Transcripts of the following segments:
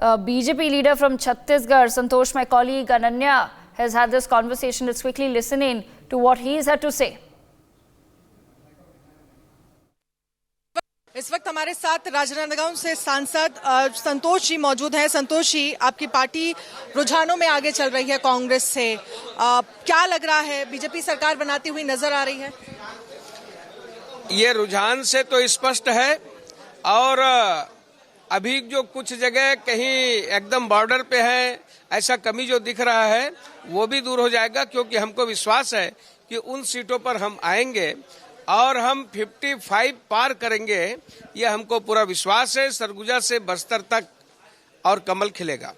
BJP leader from Chhattisgarh, Santosh, my colleague Ananya, has had this conversation. Let's quickly listen in to what he's had to say. इस वक्त हमारे साथ राजनांदगांव से सांसद संतोष जी मौजूद हैं। संतोष जी, आपकी पार्टी रुझानों में आगे चल रही है कांग्रेस से, क्या लग रहा है, बीजेपी सरकार बनाती हुई नजर आ रही है? ये रुझान से तो स्पष्ट है और अभी जो कुछ जगह कहीं एकदम बॉर्डर पे है, ऐसा कमी जो दिख रहा है वो भी दूर हो जाएगा, क्योंकि हमको विश्वास है कि उन सीटों पर हम आएंगे और हम 55 पार करेंगे। ये हमको पूरा विश्वास है। सरगुजा से बस्तर तक और कमल खिलेगा।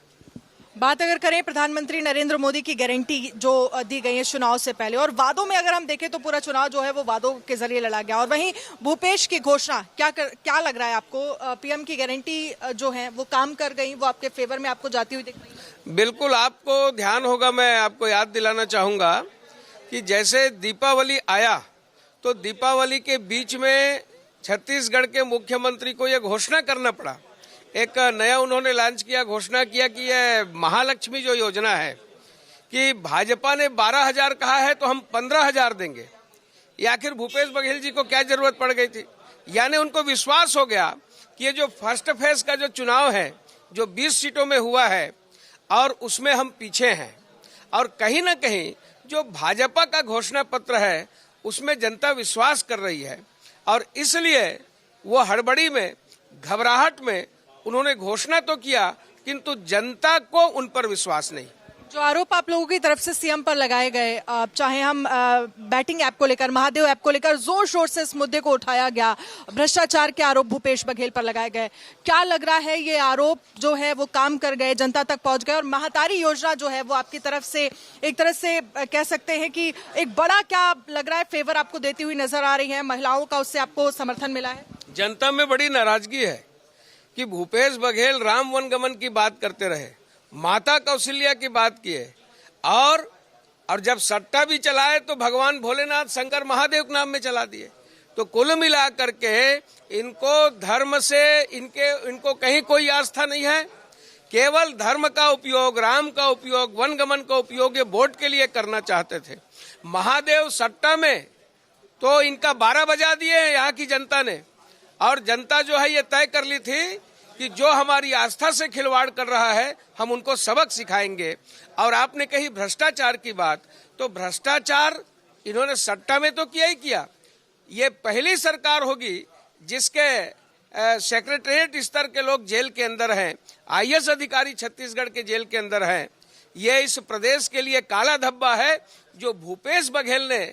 बात अगर करें प्रधानमंत्री नरेंद्र मोदी की गारंटी जो दी गई है चुनाव से पहले, और वादों में अगर हम देखें तो पूरा चुनाव जो है वो वादों के जरिए लड़ा गया, और वहीं भूपेश की घोषणा, क्या लग रहा है आपको? पीएम की गारंटी जो है वो काम कर गई, वो आपके फेवर में आपको जाती हुई दिख रही है? बिल्कुल, आपको ध्यान होगा, मैं आपको याद दिलाना चाहूंगा कि जैसे दीपावली आया तो दीपावली के बीच में छत्तीसगढ़ के मुख्यमंत्री को यह घोषणा करना पड़ा। एक नया उन्होंने लॉन्च किया, घोषणा किया कि यह महालक्ष्मी जो योजना है कि भाजपा ने 12,000 कहा है तो हम 15,000 देंगे। ये आखिर भूपेश बघेल जी को क्या जरूरत पड़ गई थी? यानी उनको विश्वास हो गया कि ये जो फर्स्ट फेज का जो चुनाव है जो 20 सीटों में हुआ है और उसमें हम पीछे हैं, और कहीं ना कहीं जो भाजपा का घोषणा पत्र है उसमें जनता विश्वास कर रही है, और इसलिए वो हड़बड़ी में, घबराहट में उन्होंने घोषणा तो किया, किंतु जनता को उन पर विश्वास नहीं। जो आरोप आप लोगों की तरफ से सीएम पर लगाए गए, चाहे हम बैटिंग ऐप को लेकर, महादेव ऐप को लेकर जोर शोर से इस मुद्दे को उठाया गया, भ्रष्टाचार के आरोप भूपेश बघेल पर लगाए गए, क्या लग रहा है ये आरोप जो है वो काम कर गए, जनता तक पहुंच गए? और महातारी योजना जो है वो आपकी तरफ से एक तरह से कह सकते हैं कि एक बड़ा, क्या लग रहा है, फेवर आपको देती हुई नजर आ रही है, महिलाओं का उससे आपको समर्थन मिला है? जनता में बड़ी नाराजगी है कि भूपेश बघेल राम वनगमन की बात करते रहे, माता कौशल्या की बात किए, और जब सट्टा भी चलाए तो भगवान भोलेनाथ शंकर महादेव के नाम में चला दिए। तो कुल मिला करके इनको धर्म से इनको कहीं कोई आस्था नहीं है। केवल धर्म का उपयोग, राम का उपयोग, वनगमन का उपयोग ये वोट के लिए करना चाहते थे। महादेव सट्टा में तो इनका 12 बजा दिए हैं यहाँ की जनता ने, और जनता जो है ये तय कर ली थी कि जो हमारी आस्था से खिलवाड़ कर रहा है हम उनको सबक सिखाएंगे। और आपने कही भ्रष्टाचार की बात, तो भ्रष्टाचार इन्होंने सट्टा में तो किया ही किया। ये पहली सरकार होगी जिसके सेक्रेटरीट स्तर के लोग जेल के अंदर हैं, आईएएस अधिकारी छत्तीसगढ़ के जेल के अंदर हैं। ये इस प्रदेश के लिए काला धब्बा है जो भूपेश बघेल ने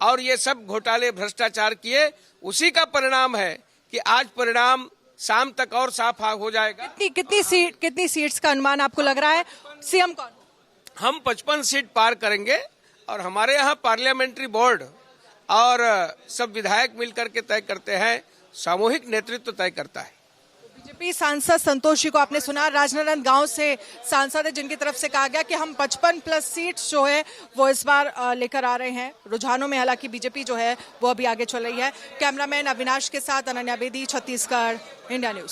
और ये सब घोटाले भ्रष्टाचार किए, उसी का परिणाम है कि आज परिणाम शाम तक और साफ हो जाएगा। कितनी सीट्स का अनुमान आपको लग रहा है? सीएम कौन? हम 55 सीट पार करेंगे, और हमारे यहाँ पार्लियामेंट्री बोर्ड और सब विधायक मिलकर के तय करते हैं, सामूहिक नेतृत्व तय करता है। बीजेपी सांसद संतोष जी को आपने सुना, राजनांदगांव से सांसद है, जिनकी तरफ से कहा गया कि हम 55+ सीट्स जो है वो इस बार लेकर आ रहे हैं। रुझानों में हालांकि बीजेपी जो है वो अभी आगे चल रही है। कैमरामैन अविनाश के साथ Ananya Bedi, Chhattisgarh, India news.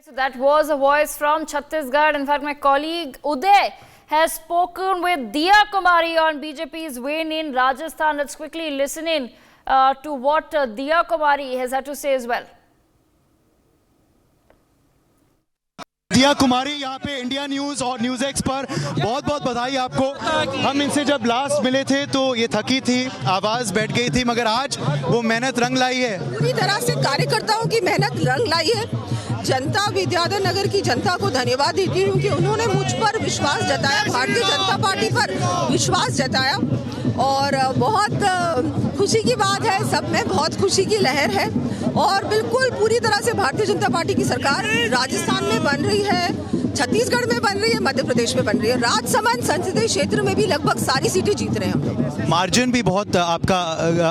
So that was a voice from Chhattisgarh. In fact, my colleague Uday has spoken with Diya Kumari on BJP's win in Rajasthan. Let's quickly listen in to what Diya Kumari has had to say as well. दिया कुमारी यहाँ पे India news और NewsX पर बहुत बहुत बधाई आपको। हम इनसे जब लास्ट मिले थे तो ये थकी थी, आवाज बैठ गई थी, मगर आज वो मेहनत रंग लाई है। पूरी तरह से कार्यकर्ताओं की मेहनत रंग लाई है। जनता, विद्याधर नगर की जनता को धन्यवाद देती हूँ कि उन्होंने मुझ पर विश्वास जताया, भारतीय जनता पार्टी पर विश्वास जताया, और बहुत खुशी की बात है, सब में बहुत खुशी की लहर है। और बिल्कुल पूरी तरह से भारतीय जनता पार्टी की सरकार राजस्थान में बन रही है, छत्तीसगढ़ में बन रही है, मध्य प्रदेश में बन रही है। राजसमंद संसदीय क्षेत्र में भी लगभग सारी सीटें जीत रहे हैं हम लोग। मार्जिन भी बहुत आपका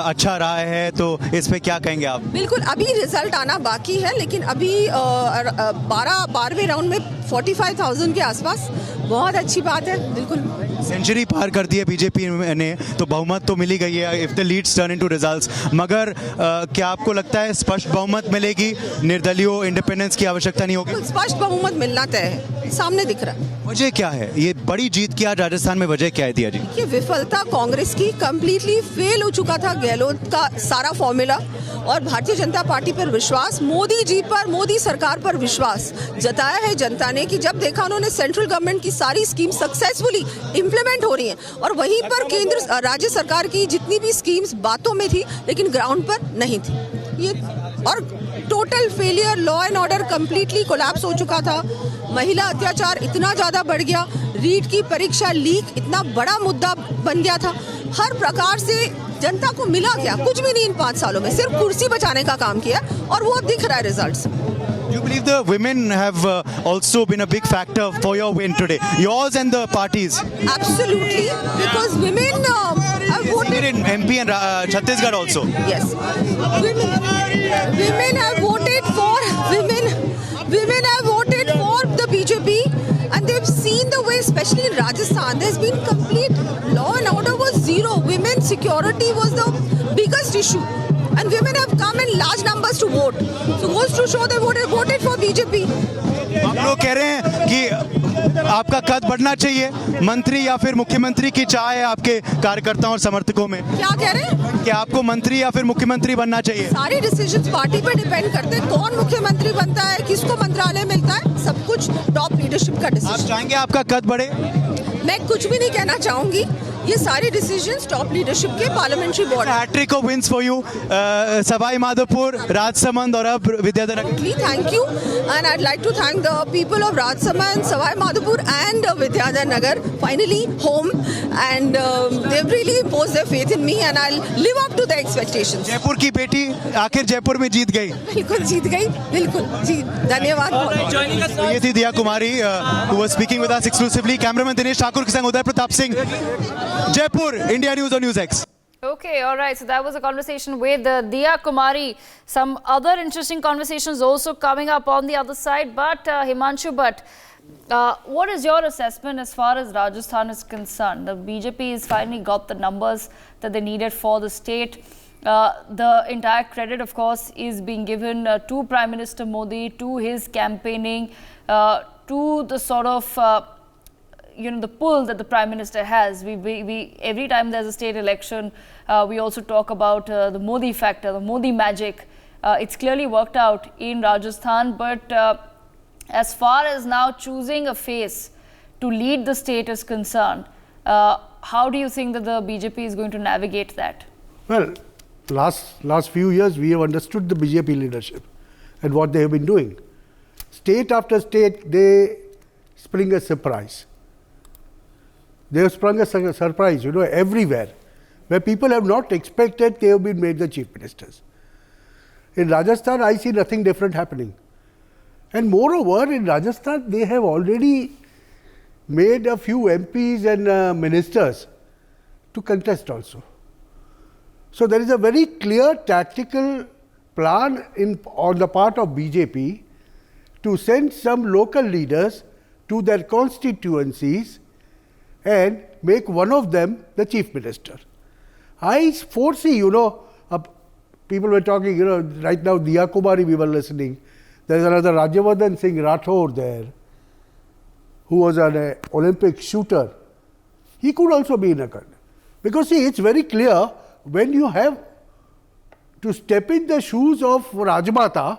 अच्छा रहा है, तो इस पे क्या कहेंगे आप? बिल्कुल, अभी रिजल्ट आना बाकी है, लेकिन अभी 12वें राउंड में 45,000 के आसपास बहुत अच्छी बात है, बिल्कुल। सेंचुरी पार कर दी है बीजेपी ने, तो बहुमत तो मिली गई है if the leads turn into results, मगर क्या आपको लगता है स्पष्ट बहुमत मिलेगी, निर्दलीय इंडिपेंडेंस की आवश्यकता नहीं होगी? स्पष्ट बहुमत मिलना तय है, सामने दिख रहा है। वजह क्या है ये बड़ी जीत की आज राजस्थान में, वजह क्या है दिया जी? ये विफलता कांग्रेस की, कंप्लीटली फेल हो चुका था गहलोत का सारा फॉर्मूला, और भारतीय जनता पार्टी पर विश्वास, मोदी जी पर, मोदी सरकार पर विश्वास जताया है जनता ने, कि जब देखा उन्होंने सेंट्रल गवर्नमेंट की सारी स्कीम सक्सेसफुली इम्प्लीमेंट हो रही हैं, और वहीं पर केंद्र राज्य सरकार की जितनी भी स्कीम्स बातों में थी लेकिन ग्राउंड पर नहीं थी, ये और total failure, law and order completely collapse हो चुका था, महिला अत्याचार इतना ज्यादा बढ़ गया, रीट की परीक्षा लीक इतना बड़ा मुद्दा बन गया था, हर प्रकार से जनता को मिला क्या? कुछ भी नहीं इन 5 सालों में, सिर्फ कुर्सी बचाने का काम किया, और वो दिख रहा है results. You believe the women have also been a big factor for your win today, yours and the parties? Absolutely, because women have voted in MP and Chhattisgarh also. Yes, women have voted for women have voted for the BJP, and they've seen the way, especially in Rajasthan, there's been complete law and order was zero. Women's security was the biggest issue, and women have come in large numbers to vote. So goes to show they voted for BJP. आप लोग कह रहे हैं कि आपका कद बढ़ना चाहिए, मंत्री या फिर मुख्यमंत्री की चाह है आपके कार्यकर्ताओं और समर्थकों में? क्या कह रहे हैं? कि आपको मंत्री या फिर मुख्यमंत्री बनना चाहिए? सारे डिसीजंस पार्टी पे डिपेंड करते हैं, कौन मुख्यमंत्री बनता है, किसको मंत्रालय मिलता है, सब कुछ टॉप लीडरशिप का आप डिसीजन। चाहेंगे आपका कद बढ़े? मैं कुछ भी नहीं कहना चाहूंगी, ये सारे डिसीजंस टॉप लीडरशिप के parliamentary board. Hat trick of wins for you, Sawai Madhopur, Rajsamand और अब Vidyadhar. Thank you, and I'd like to thank the people of Rajasthan, Savai Madhopur and Vidyadhar Nagar, finally home, and they've really imposed their faith in me, and I'll live up to their expectations. Jaipur की बेटी आखिर जयपुर में जीत गई। बिल्कुल जीत गई, बिल्कुल जी, धन्यवाद बहुत। तो ये थी दिया कुमारी who was speaking with us exclusively. Cameraman Dinesh Thakur के संग उदय प्रताप सिंह, जयपुर, इंडिया न्यूज और NewsX. Okay, all right. So that was a conversation with Diya Kumari. Some other interesting conversations also coming up on the other side. But Himanshu, what is your assessment as far as Rajasthan is concerned? The BJP has finally got the numbers that they needed for the state. The entire credit, of course, is being given to Prime Minister Modi, to his campaigning, to the sort of the pull that the Prime Minister has. We every time there's a state election, we also talk about the Modi factor, the Modi magic. It's clearly worked out in Rajasthan, but as far as now choosing a face to lead the state is concerned, how do you think that the BJP is going to navigate that? Well, last few years we have understood the BJP leadership and what they have been doing. State after state, they spring a surprise. They have sprung a surprise, everywhere, where people have not expected they have been made the chief ministers. In Rajasthan, I see nothing different happening. And moreover, in Rajasthan, they have already made a few MPs and ministers to contest also. So there is a very clear tactical plan on the part of BJP to send some local leaders to their constituencies and make one of them the chief minister. I foresee, people were talking, right now Diya Kumari we were listening. There is another Rajyavardhan Singh Rathore there, who was an Olympic shooter. He could also be in a country. Because see, it's very clear, when you have to step in the shoes of Rajmata,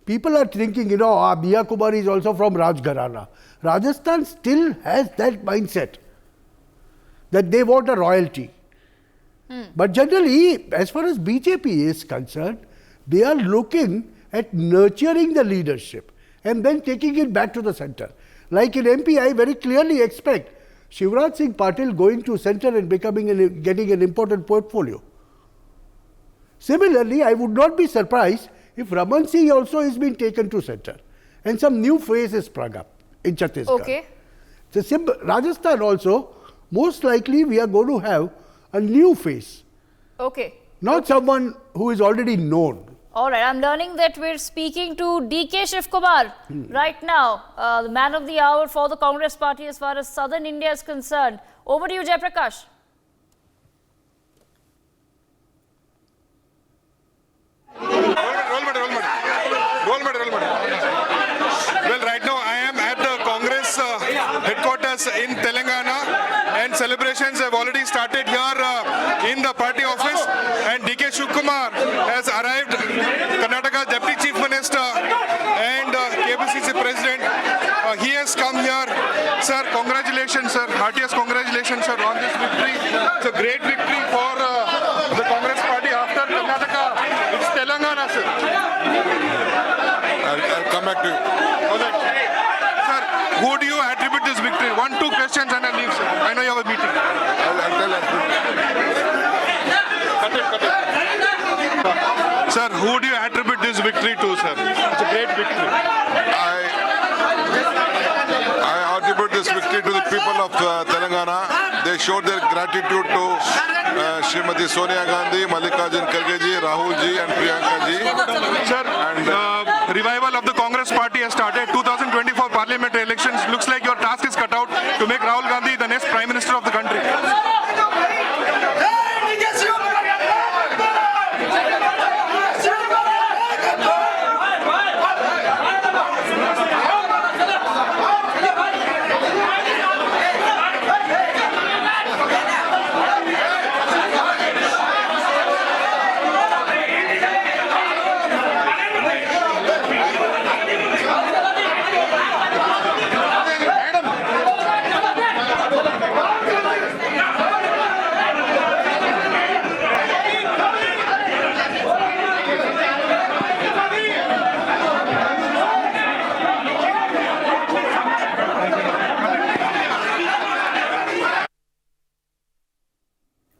people are thinking, Diya Kumari is also from Rajgharana. Rajasthan still has that mindset that they want a royalty. But generally, as far as BJP is concerned, they are looking at nurturing the leadership and then taking it back to the center. Like in MP, I very clearly expect Shivraj Singh Patil going to center and getting an important portfolio. Similarly, I would not be surprised if Raman Singh also is being taken to center and some new face is sprung up in Chhattisgarh. Okay. Rajasthan also, most likely we are going to have a new face. Okay. Not someone who is already known. All right, I'm learning that we're speaking to DK Shiv Kumar right now, the man of the hour for the Congress party as far as southern India is concerned. Over to you, Jayaprakash. Well, right now I am at the Congress headquarters in Telangana, and celebrations have already started here in the party office. And DK Shiv Kumar has arrived, Karnataka's Deputy Chief Minister and KPCC President. He has come here. Sir, congratulations, sir. Heartiest congratulations, sir, on this victory. It's a great victory for the Congress party after Karnataka. It's Telangana, sir. I'll come back to you. Sir, who do you attribute this victory? 1, 2 questions and I'll leave, sir. I know you have a meeting. I'll tell you. Cut it. Sir, who do you attribute this victory to, sir? It's a great victory. I attribute this victory to the people of Telangana. They showed their gratitude to Srimati Sonia Gandhi, Mallikarjun Kharge ji, Rahul ji and Priyanka ji. Sir, the revival of the Congress party has started. 2024 parliamentary elections. Looks like your task is cut out to make Rahul Gandhi the next Prime Minister of the country.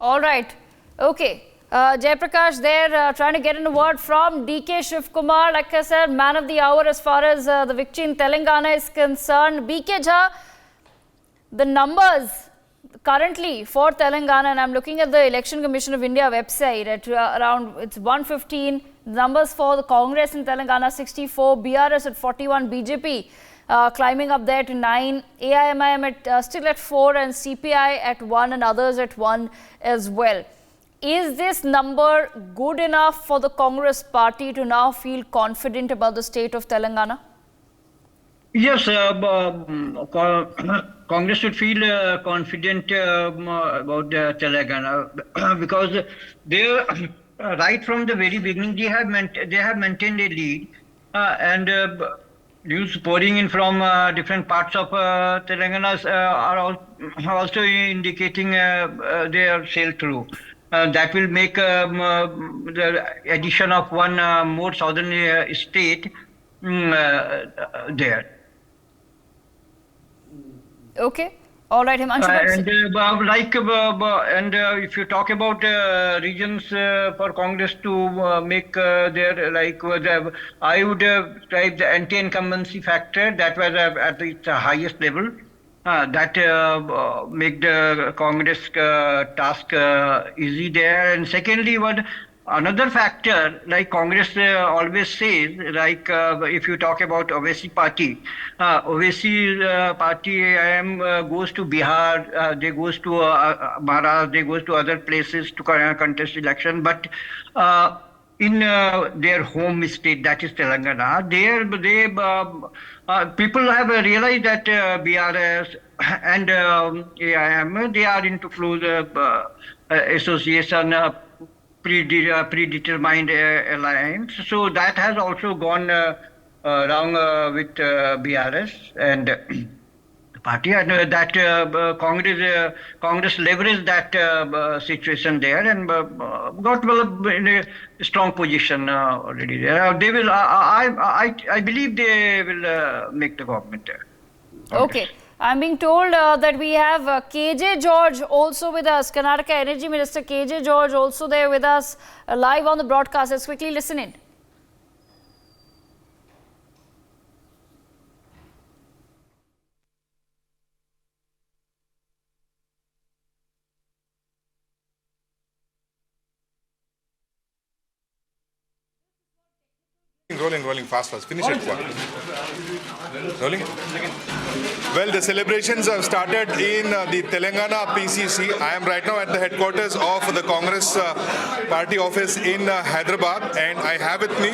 All right. Okay. Jayaprakash there trying to get in a word from DK Shiv Kumar. Like I said, man of the hour as far as the victory in Telangana is concerned. BK Jha, the numbers currently for Telangana, and I'm looking at the Election Commission of India website at around, it's 115. Numbers for the Congress in Telangana 64, BRS at 41, BJP climbing up there to 9, AIMIM at still at 4, and CPI at 1, and others at 1 as well. Is this number good enough for the Congress party to now feel confident about the state of Telangana? Yes, Congress should feel confident about Telangana because they, right from the very beginning, they have maintained a lead, and news pouring in from different parts of Telangana are also indicating their sail through. That will make the addition of one more southern state there. Okay. All right, Himanshu. And if you talk about regions for Congress to make their I would type the anti-incumbency factor that was at its highest level. That make the Congress task easy there. And secondly, another factor, like Congress always says, like if you talk about Owaisi party, Owaisi party goes to Bihar, they goes to Maharashtra, they goes to other places to contest election, but in their home state, that is Telangana, people have realized that BRS and AIM, they are into close association, predetermined alliance. So that has also gone wrong with BRS and the party, and that Congress leveraged that situation there and got in a strong position already there. They will. I believe they will make the government there. Okay. I'm being told that we have KJ George also with us, Karnataka Energy Minister KJ George also there with us live on the broadcast. Let's quickly listen in. Rolling, fast. Finish it. Rolling. Well, the celebrations have started in the Telangana PCC. I am right now at the headquarters of the Congress party office in Hyderabad, and I have with me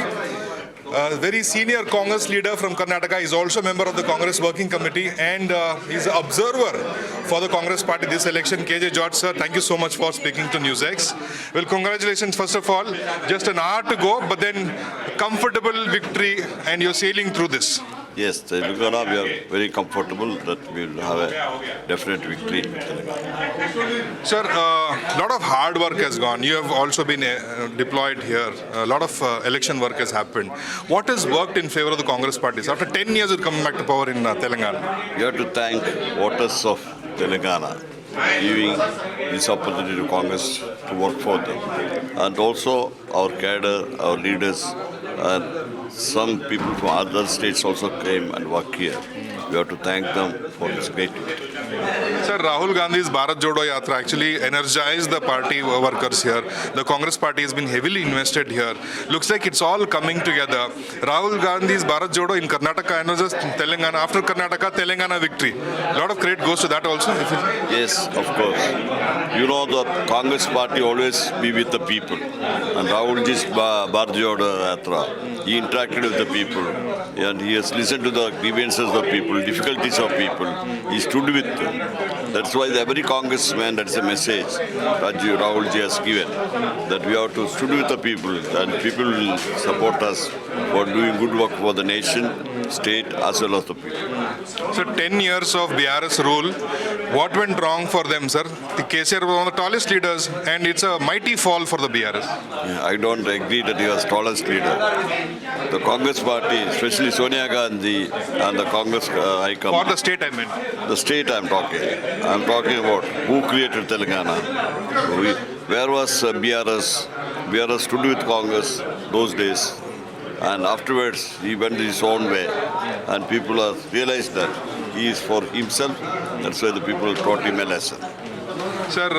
a very senior Congress leader from Karnataka. He's also a member of the Congress Working Committee, and he's an observer for the Congress party this election. KJ George, sir, thank you so much for speaking to NewsX. Well, congratulations, first of all. Just an hour to go, but then comfortable victory, and you're sailing through this. Yes, Telangana, we are very comfortable that we will have a definite victory in Telangana. Sir, a lot of hard work has gone. You have also been deployed here. A lot of election work has happened. What has worked in favor of the Congress parties? After 10 years of coming back to power in Telangana. We have to thank voters of Telangana giving this opportunity to Congress to work for them. And also our cadre, our leaders, and some people from other states also came and worked here. We have to thank them for this great victory. Sir, Rahul Gandhi's Bharat Jodo Yatra actually energized the party workers here. The Congress party has been heavily invested here. Looks like it's all coming together. Rahul Gandhi's Bharat Jodo in Karnataka and just Telangana. After Karnataka, Telangana victory. A lot of credit goes to that also. Yes, of course. You know, the Congress party always be with the people. And Rahulji's Bharat Jodo Yatra, he interacted with the people. And he has listened to the grievances of people, difficulties of people. He stood with them. That's why every congressman, that's a message that Rahulji has given, that we have to stand with the people, and people will support us for doing good work for the nation, state, as well as the people. So 10 years of BRS rule, what went wrong for them, sir? The KCR was one of the tallest leaders, and it's a mighty fall for the BRS. Yeah, I don't agree that he was tallest leader. The Congress party, especially Sonia Gandhi and the Congress High Command. For the state, I meant. The state I'm talking. I'm talking about who created Telangana. Where was BRS? BRS stood with Congress those days. And afterwards, he went his own way. And people have realized that he is for himself. That's why the people taught him a lesson. Sir,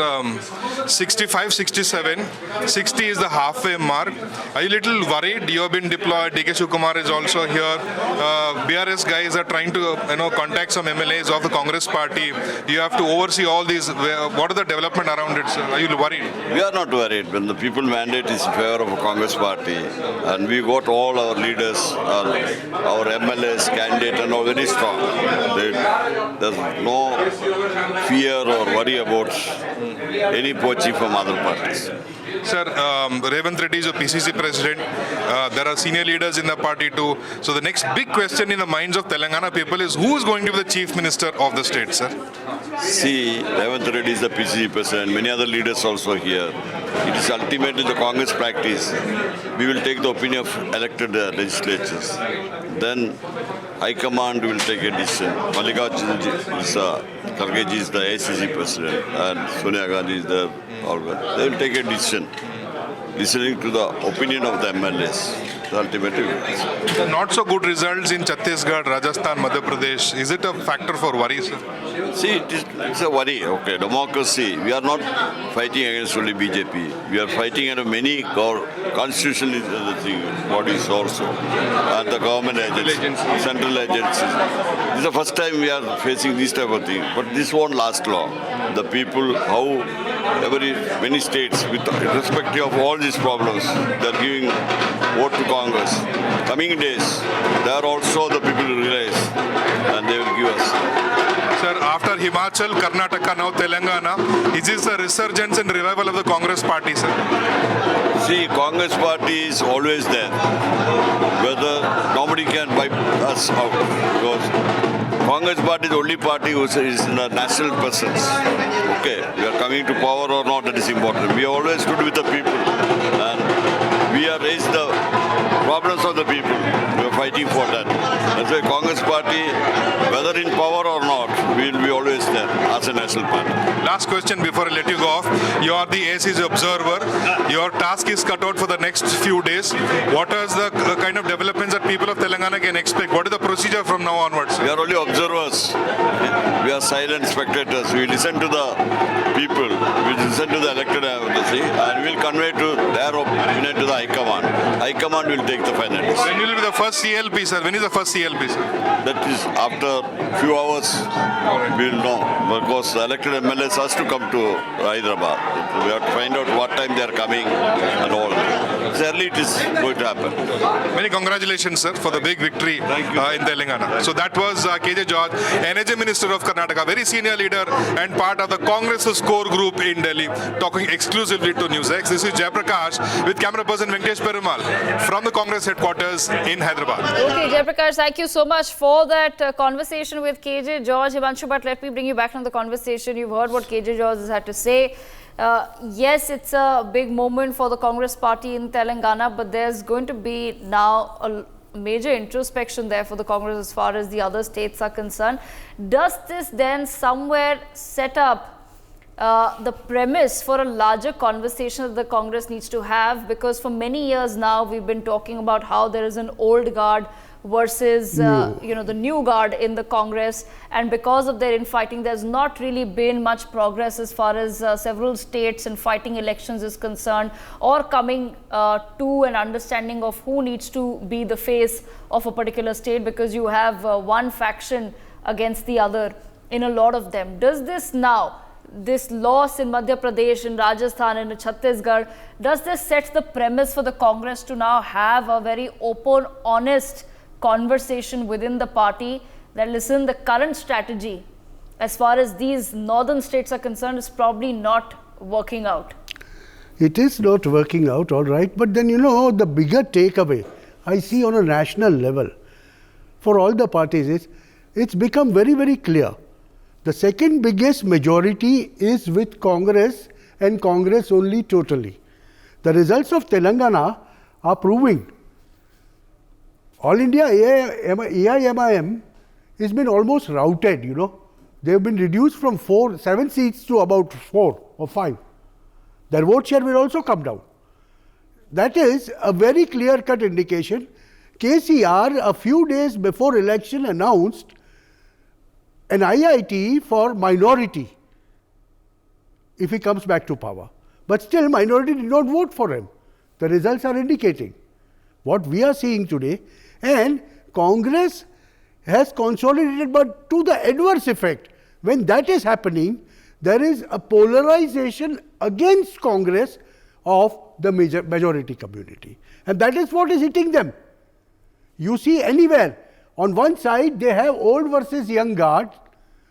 65, 67, 60 is the halfway mark. Are you a little worried? You have been deployed. DK Shivakumar is also here. BRS guys are trying to contact some MLAs of the Congress party. You have to oversee all these. What are the development around it, sir? Are you worried? We are not worried. When the people mandate is in favor of a Congress party, and we got all our leaders, our MLAs, candidate, and all very strong. There's no fear or worry about any poaching from other parties. Sir, Revant Reddy is a PCC president. There are senior leaders in the party too. So the next big question in the minds of Telangana people is who is going to be the chief minister of the state, sir? See, Revant Reddy is the PCC president. Many other leaders also here. It is ultimately the Congress practice. We will take the opinion of elected legislatures. Then High Command will take a decision. Mallikarjun Kharge is the ACC president, and Sonia Gandhi is the organ. They will take a decision, listening to the opinion of the MLAs. The ultimate will. Not so good results in Chhattisgarh, Rajasthan, Madhya Pradesh. Is it a factor for worry, sir? See, it's a worry. Okay, democracy. We are not fighting against only BJP. We are fighting against many constitutional bodies also, and the government agencies, central agencies. This is the first time we are facing this type of thing. But this won't last long. The people, many states, with irrespective of all these problems, they are giving vote to Congress. Coming days, they are also the people who realize, and they will give us. Sir, after Himachal, Karnataka, now Telangana, is this a resurgence and revival of the Congress party, sir? See, Congress party is always there. Whether nobody can wipe us out, because Congress party is the only party who is in the national presence. Okay, we are coming to power or not, that is important. We always stood with the people, and we have raised the problems of the people. We are fighting for that. That's why Congress party, whether in power or not, we will be always there as a national party. Last question before I let you go off. You are the AC's observer. Your task is cut out for the next few days. What is the kind of developments that people of Telangana can expect? What is the procedure from now onwards? We are only observers. We are silent spectators. We listen to the people. We listen to the elected advocacy and we will convey to their opinion to the High Command. High Command will take the final decision. When will be the first CLP, sir? When is the first CLP, sir? That is after few hours we will know, because the elected MLAs has to come to Hyderabad. We have to find out what time they are coming and all. Early it is going to happen. Many congratulations, sir, for the big victory in Telangana. So that was KJ George, Energy Minister of Karnataka, very senior leader and part of the Congress's core group in Delhi, talking exclusively to NewsX. This is Jayaprakash with camera person Venkatesh Perumal from the Congress headquarters in Hyderabad. Okay, Jayaprakash, thank you so much for that conversation with KJ George. Himanshu, but let me bring you back on the conversation. You've heard what KJ George has had to say. Yes, it's a big moment for the Congress party in Telangana, but there's going to be now a major introspection there for the Congress as far as the other states are concerned. Does this then somewhere set up the premise for a larger conversation that the Congress needs to have? Because for many years now, we've been talking about how there is an old guard versus the new guard in the Congress, and because of their infighting, there's not really been much progress as far as several states and fighting elections is concerned, or coming to an understanding of who needs to be the face of a particular state, because you have one faction against the other in a lot of them. Does this now, this loss in Madhya Pradesh, in Rajasthan, and in Chhattisgarh, does this set the premise for the Congress to now have a very open, honest conversation within the party that, listen, the current strategy as far as these northern states are concerned is probably not working out? It is not working out, all right. But then, the bigger takeaway I see on a national level for all the parties is it's become very, very clear. The second biggest majority is with Congress, and Congress only totally. The results of Telangana are proving All India AIMIM has been almost routed, They have been reduced from 7 seats to about 4 or 5. Their vote share will also come down. That is a very clear-cut indication. KCR, a few days before election, announced an IIT for minority if he comes back to power. But still, minority did not vote for him. The results are indicating what we are seeing today. And Congress has consolidated, but to the adverse effect. When that is happening, there is a polarization against Congress of the majority community. And that is what is hitting them. You see anywhere, on one side they have old versus young guard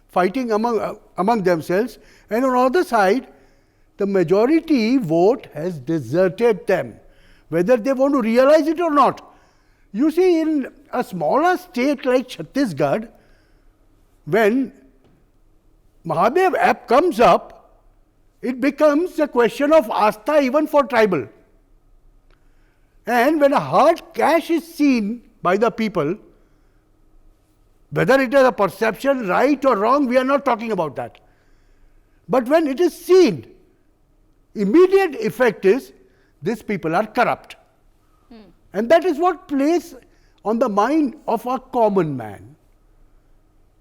fighting among themselves, and on the other side, the majority vote has deserted them, whether they want to realize it or not. You see, in a smaller state like Chhattisgarh, when Mahadev app comes up, it becomes a question of Astha even for tribal. And when a hard cash is seen by the people, whether it is a perception, right or wrong, we are not talking about that. But when it is seen, immediate effect is these people are corrupt. And that is what plays on the mind of a common man.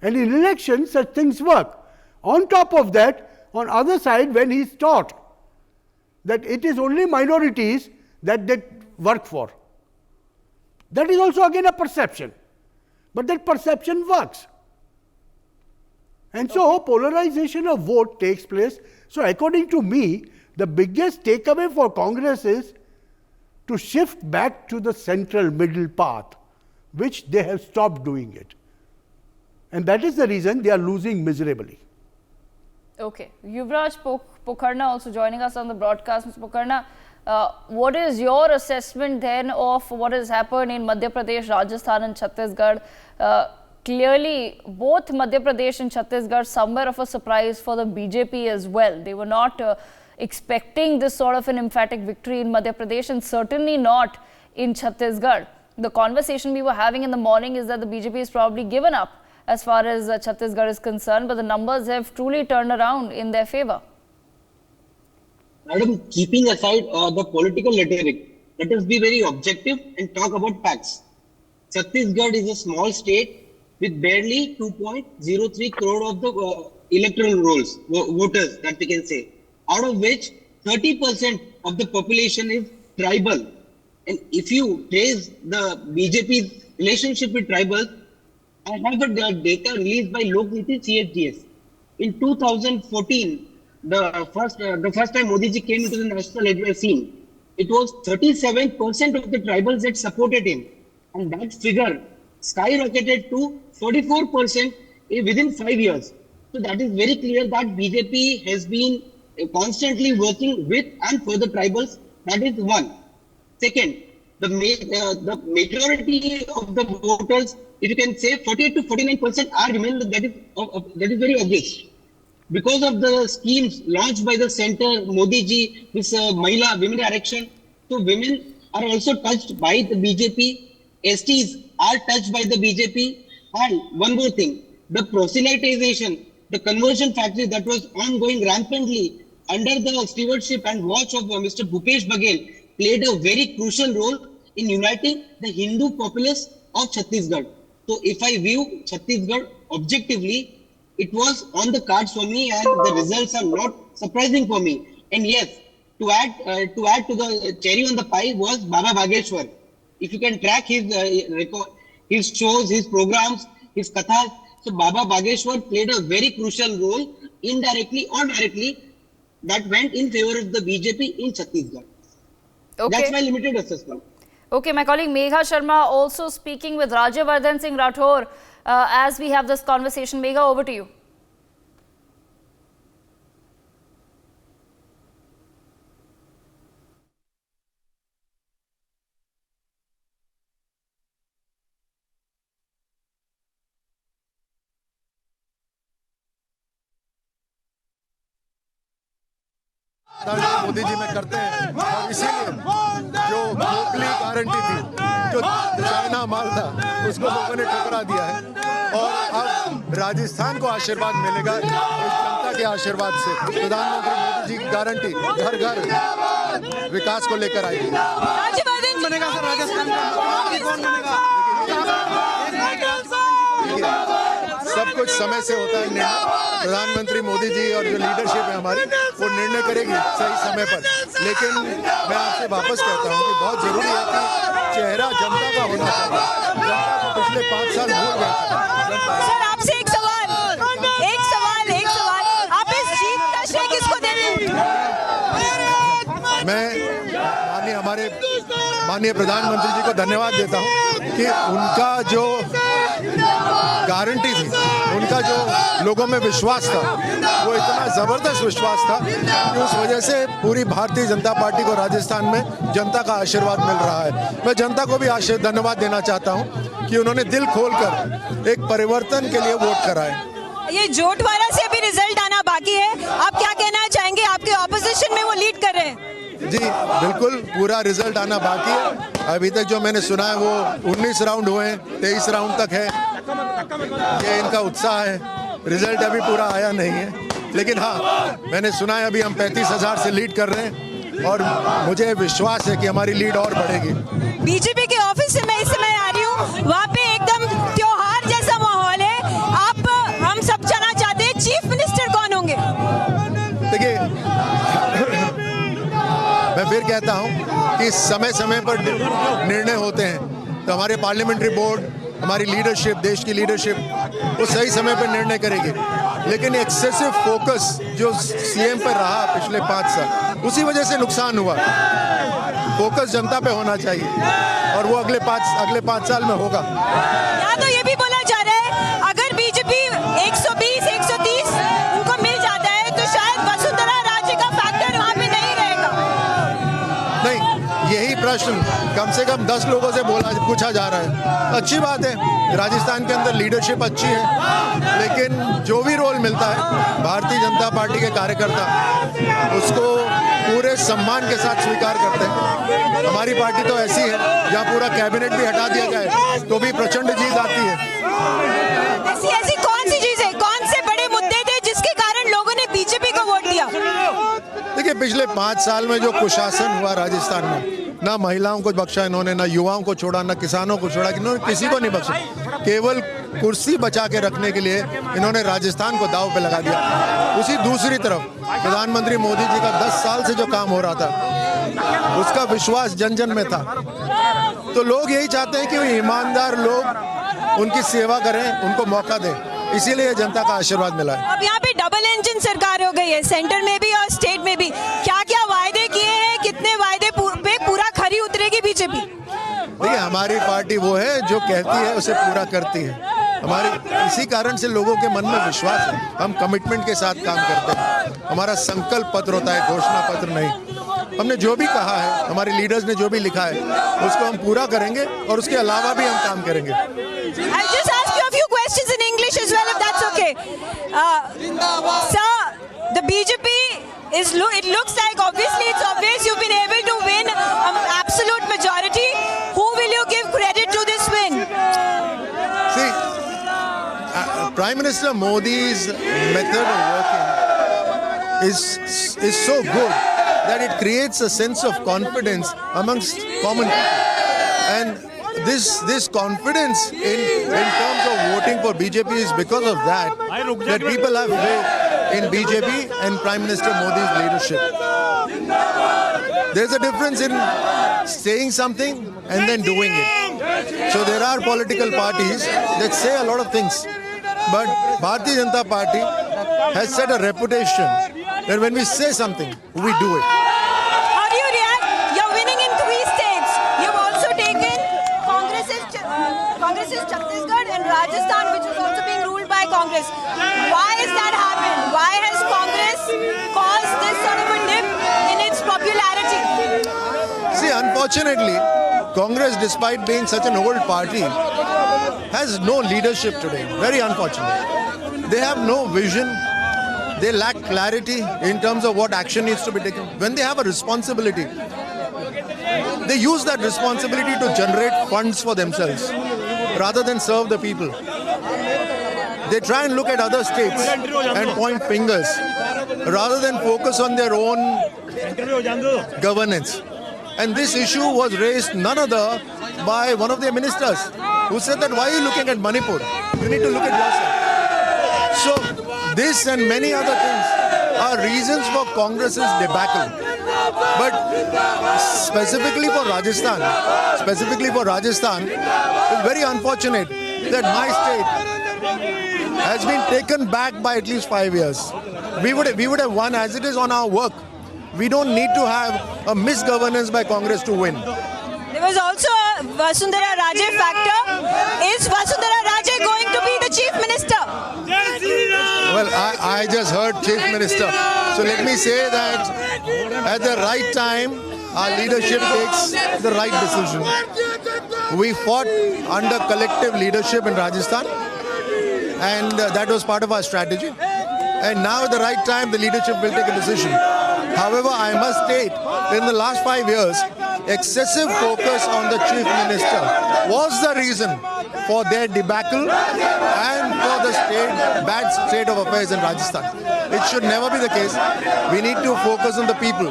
And in elections, such things work. On top of that, on other side, when he is taught that it is only minorities that they work for, that is also again a perception. But that perception works. And so polarization of vote takes place. So according to me, the biggest takeaway for Congress is to shift back to the central middle path, which they have stopped doing it. And that is the reason they are losing miserably. Okay. Yuvraj Pokharna also joining us on the broadcast. Mr. Pokharna, what is your assessment then of what has happened in Madhya Pradesh, Rajasthan and Chhattisgarh? Clearly, both Madhya Pradesh and Chhattisgarh somewhere of a surprise for the BJP as well. They were not expecting this sort of an emphatic victory in Madhya Pradesh, and certainly not in Chhattisgarh. The conversation we were having in the morning is that the BJP has probably given up as far as Chhattisgarh is concerned, but the numbers have truly turned around in their favor. Madam, keeping aside the political rhetoric, let us be very objective and talk about facts. Chhattisgarh is a small state with barely 2.03 crore of the electoral rolls, voters that we can say, out of which 30% of the population is tribal. And if you trace the BJP's relationship with tribals, I have the data released by Lokniti CHDS. In 2014, the first time Modi ji came into the national scene, it was 37% of the tribals that supported him. And that figure skyrocketed to 44% within 5 years. So that is very clear that BJP has been constantly working with and for the tribals. That is one. Second, the majority of the voters, if you can say 48 to 49% are women, that is very obvious. Because of the schemes launched by the center, Modi ji, this Mahila women direction, so women are also touched by the BJP. STs are touched by the BJP. And one more thing, the proselytization, the conversion factory that was ongoing rampantly under the stewardship and watch of Mr. Bhupesh Baghel played a very crucial role in uniting the Hindu populace of Chhattisgarh. So if I view Chhattisgarh objectively, it was on the cards for me and the results are not surprising for me. And yes, to add to the cherry on the pie was Baba Bageshwar. If you can track his shows, his programs, his kathas, so Baba Bageshwar played a very crucial role, indirectly or directly, that went in favor of the BJP in Chhattisgarh. Okay. That's my limited assessment. Okay, my colleague Megha Sharma also speaking with Rajyavardhan Singh Rathore as we have this conversation. Megha, over to you. Modi ji में करते हैं और इसीलिए जो मोकली guarantee थी, जो China माल था, उसको लोगों ने ठुकरा दिया है और अब राजस्थान को आशीर्वाद मिलेगा इस जनता के आशीर्वाद से। प्रधानमंत्री मोदी जी की गारंटी घर घर विकास को लेकर आएगी। बनेगा सर राजस्थान का कौन बनेगा? सब कुछ समय से होता है निर्णय। प्रधानमंत्री मोदी जी और जो लीडरशिप है हमारी, वो निर्णय करेगी सही समय पर। लेकिन मैं आपसे वापस कहता हूँ कि बहुत जरूरी है कि चेहरा जनता का होना चाहिए। जनता को पिछले 5 साल भूल गए। सर आपसे एक सवाल आप इस जीत का श्रेय किसको देंगे? मैं माननीय प्रधानमंत्री जी को धन्यवाद देता हूँ कि उनका जो गारंटी थी, उनका जो लोगों में विश्वास था, वो इतना जबरदस्त विश्वास था कि उस वजह से पूरी भारतीय जनता पार्टी को राजस्थान में जनता का आशीर्वाद मिल रहा है। मैं जनता को भी धन्यवाद देना चाहता हूं कि उन्होंने दिल खोलकर एक परिवर्तन के लिए वोट कराए। ये जोटवाड़ा से अभी रिजल्ट आना बाकी है, आप क्या कहना चाहेंगे? आपके ऑपोजिशन में वो लीड कर रहे हैं। जी बिल्कुल, पूरा रिजल्ट आना बाकी है। अभी तक जो मैंने सुना है वो 19 राउंड हुए हैं, 23 राउंड तक है। ये इनका उत्साह है। रिजल्ट अभी पूरा आया नहीं है, लेकिन हाँ मैंने सुना है अभी हम 35,000 से लीड कर रहे हैं और मुझे विश्वास है कि हमारी लीड और बढ़ेगी। बीजेपी के ऑफिस से मैं इस समय आ रही हूँ, वहाँ पे एकदम त्योहार जैसा माहौल है। हम सब जानना चाहते हैं चीफ मिनिस्टर कौन होंगे? देखिए, मैं फिर कहता हूँ कि समय समय पर निर्णय होते हैं, तो हमारे पार्लियामेंट्री बोर्ड, हमारी लीडरशिप, देश की लीडरशिप, वो सही समय पर निर्णय करेगी। लेकिन एक्सेसिव फोकस जो सीएम पर रहा पिछले 5 साल, उसी वजह से नुकसान हुआ। फोकस जनता पे होना चाहिए और वो अगले 5 साल में होगा। या तो ये भी बोला जा रहा है अगर बीजेपी 120, 130 उनको मिल जाता है तो शायद वसुंधरा राजे का फैक्टर वहाँ पे नहीं रहेगा। नहीं, यही प्रश्न कम से कम 10 लोगों से पूछा जा रहा है। अच्छी बात है, राजस्थान के अंदर लीडरशिप अच्छी है, लेकिन जो भी रोल मिलता है भारतीय जनता पार्टी के कार्यकर्ता उसको पूरे सम्मान के साथ स्वीकार करते हैं। हमारी पार्टी तो ऐसी है जहाँ पूरा कैबिनेट भी हटा दिया जाए तो भी प्रचंड जीत आती है। ऐसी ऐसी कौन सी चीज है, कौन से बड़े मुद्दे थे जिसके कारण लोगों ने बीजेपी को वोट दिया? देखिए, पिछले 5 साल में जो कुशासन हुआ राजस्थान में, ना महिलाओं को बख्शा इन्होंने, ना युवाओं को छोड़ा, ना किसानों को छोड़ा, इन्होंने किसी को नहीं बख्शा। केवल कुर्सी बचा के रखने के लिए इन्होंने राजस्थान को दांव पे लगा दिया। उसी दूसरी तरफ प्रधानमंत्री मोदी जी का 10 साल से जो काम हो रहा था, उसका विश्वास जन जन में था। तो लोग यही चाहते हैं कि ईमानदार लोग उनकी सेवा करें, उनको मौका दें, इसीलिए जनता का आशीर्वाद मिला है। अब यहाँ पे डबल इंजन सरकार हो गई है, सेंटर में भी और स्टेट में भी। क्या क्या वायदे किए हैं, कितने वायदे पे पूरा खरी उतरेगी बीजेपी? देखिए, हमारी पार्टी वो है जो कहती है उसे पूरा करती है। हमारी इसी कारण से लोगों के मन में विश्वास है। हम कमिटमेंट के साथ काम करते हैं। हमारा संकल्प पत्र होता है, घोषणा पत्र नहीं। हमने जो भी कहा है, हमारे लीडर्स ने जो भी लिखा है, उसको हम पूरा करेंगे और उसके अलावा भी हम काम करेंगे। I'll just ask you a few questions in English as well, if that's okay. Sir, the BJP it looks like it's obvious you've been able to win absolute majority. Who will you give credit to this win? See, Prime Minister Modi's method of working is so good that it creates a sense of confidence amongst common people. And this confidence in terms of voting for BJP is because of that people have faith in BJP and Prime Minister Modi's leadership. There's a difference in saying something and then doing it. So there are political parties that say a lot of things, but Bharatiya Janata Party has set a reputation that when we say something, we do it. How do you react? You're winning in 3 states. You've also taken Congress's Chhattisgarh and Rajasthan, which is also being ruled by Congress. Why has that happened? Why has Congress caused this sort of a dip in its popularity? See, unfortunately, Congress, despite being such an old party, has no leadership today. Very unfortunate. They have no vision. They lack clarity in terms of what action needs to be taken. When they have a responsibility, they use that responsibility to generate funds for themselves rather than serve the people. They try and look at other states and point fingers rather than focus on their own governance. And this issue was raised none other by one of their ministers who said that, why are you looking at Manipur? You need to look at yourself. So this and many other things are reasons for Congress's debacle. But specifically for Rajasthan, it's very unfortunate that my state has been taken back by at least 5 years. We would have won as it is on our work. We don't need to have a misgovernance by Congress to win. There was also a Vasundhara Raje factor. Is Vasundhara Raje going to be the Chief Minister? Well, I just heard Chief Minister. So let me say that at the right time, our leadership takes the right decision. We fought under collective leadership in Rajasthan, and that was part of our strategy. And now at the right time, the leadership will take a decision. However, I must state that in the last 5 years, excessive focus on the Chief Minister was the reason for their debacle and for the bad state of affairs in Rajasthan. It should never be the case. We need to focus on the people.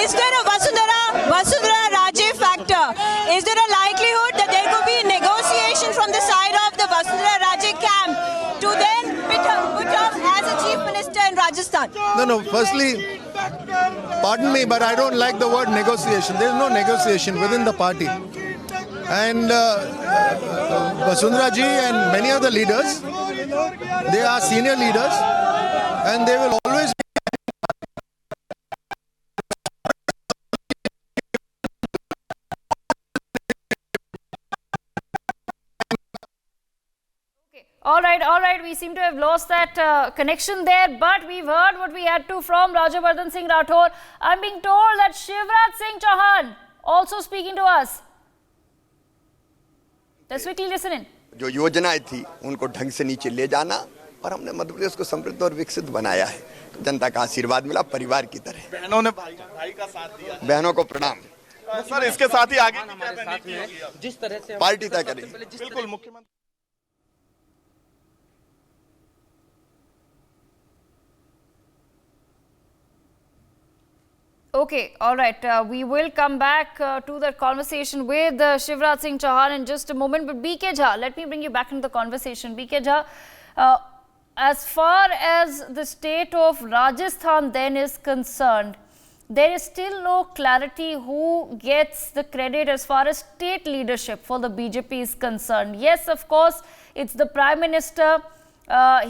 Is there a Vasundhara Raje factor? Is there a likelihood that there could be negotiation from the side of the Vasundhara Raje camp to then put up as a Chief Minister in Rajasthan? No. Firstly, pardon me, but I don't like the word negotiation. There is no negotiation within the party. And Vasundhara ji and many other leaders, they are senior leaders, and they will always be. All right. We seem to have lost that connection there, but we've heard what we had to from Rajavardhan Singh Rathore. I'm being told that Shivraj Singh Chauhan also speaking to us. Let's quickly listen in. जो योजनाएं थी उनको ढंग से नीचे ले जाना और हमने मध्य प्रदेश को समृद्ध और विकसित बनाया है। जनता का आशीर्वाद मिला परिवार की तरह। बहनों ने भाई का साथ दिया। बहनों को प्रणाम। सर इसके साथ ही आगे की क्या रणनीति होगी? जिस तरह से पार्टी तय करेगी। बिल्कुल मुख्यमंत्री Okay, all right. We will come back to that conversation with Shivraj Singh Chauhan in just a moment. But BK Jha, let me bring you back into the conversation. BK Jha, as far as the state of Rajasthan then is concerned, there is still no clarity who gets the credit as far as state leadership for the BJP is concerned. Yes, of course, it's the Prime Minister.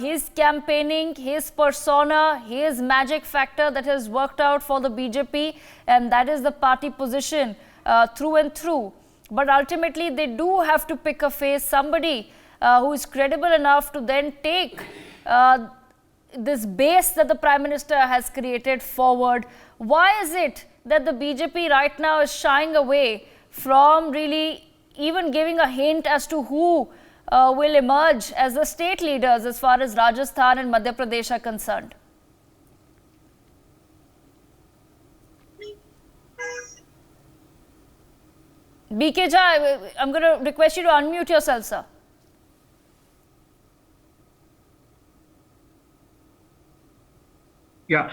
His campaigning, his persona, his magic factor that has worked out for the BJP, and that is the party position through and through. But ultimately, they do have to pick a face, somebody who is credible enough to then take this base that the Prime Minister has created forward. Why is it that the BJP right now is shying away from really even giving a hint as to who will emerge as the state leaders as far as Rajasthan and Madhya Pradesh are concerned? BK Jha, I'm going to request you to unmute yourself, sir. Yeah.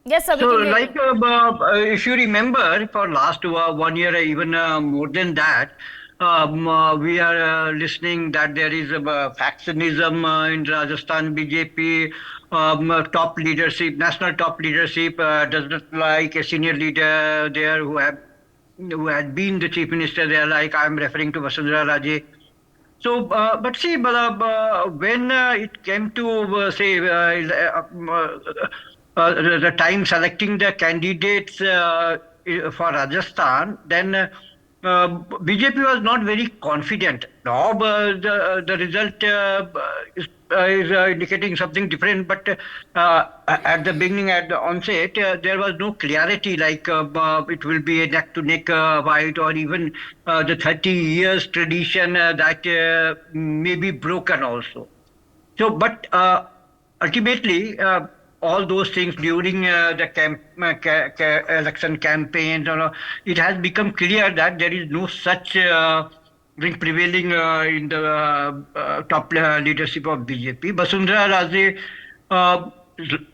Yes, sir. So, like, if you remember, for last 1 year, even more than that, we are listening that there is factionism in Rajasthan BJP. Top leadership, national top leadership, does not like a senior leader there who had been the chief minister there. Like I'm referring to Vasundhara Raje. So, but see, when it came to say the time selecting the candidates for Rajasthan, then BJP was not very confident. Now the result is indicating something different, but at the beginning, at the onset, there was no clarity like it will be a neck-to-neck fight, or even the 30 years tradition that may be broken also. So, but ultimately, all those things during the election campaigns, it has become clear that there is no such thing prevailing in the top leadership of BJP. Vasundhara Raje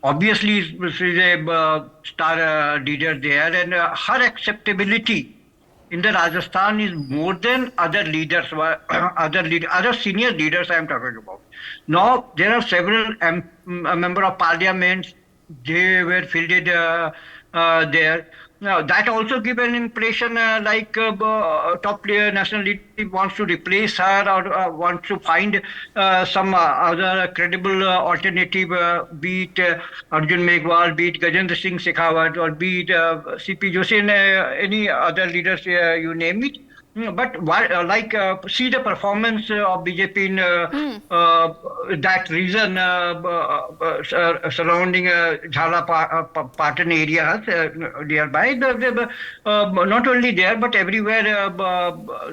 obviously is a star leader there, and her acceptability in the Rajasthan is more than other leaders, other senior leaders I am talking about. Now, there are several member of parliament, they were fielded there. Now, that also gives an impression like top player, national leadership wants to replace her, or wants to find some other credible alternative, be it Arjun Meghwal, be it Gajendra Singh Shekhawat, or be it CP Joshi, and any other leaders, you name it. But like see the performance of BJP in that region surrounding Jhala Patan areas nearby. Not only there, but everywhere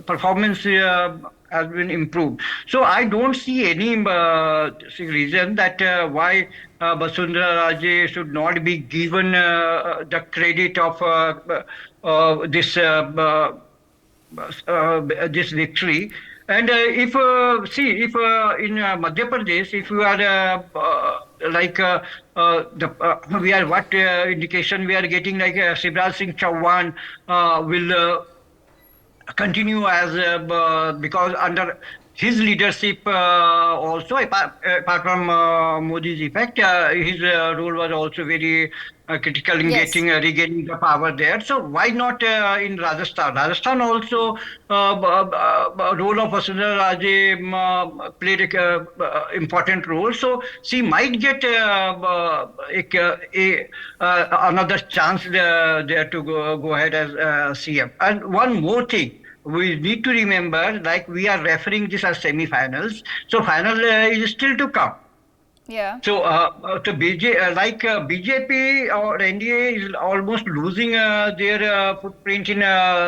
performance has been improved. So I don't see any reason that why Vasundhara Raje should not be given the credit of this this victory. And if if in Madhya Pradesh, if you are like we are what indication we are getting, like Shivraj Singh Chauhan will continue as because under his leadership also, apart from Modi's effect, his role was also very critical in regaining the power there. So why not in Rajasthan? Rajasthan also role of Vasundhara Raje played an important role. So she might get another chance there to go ahead as CM. And one more thing, we need to remember, like we are referring this as semi-finals. So final is still to come. Yeah. So BJP or NDA is almost losing their footprint in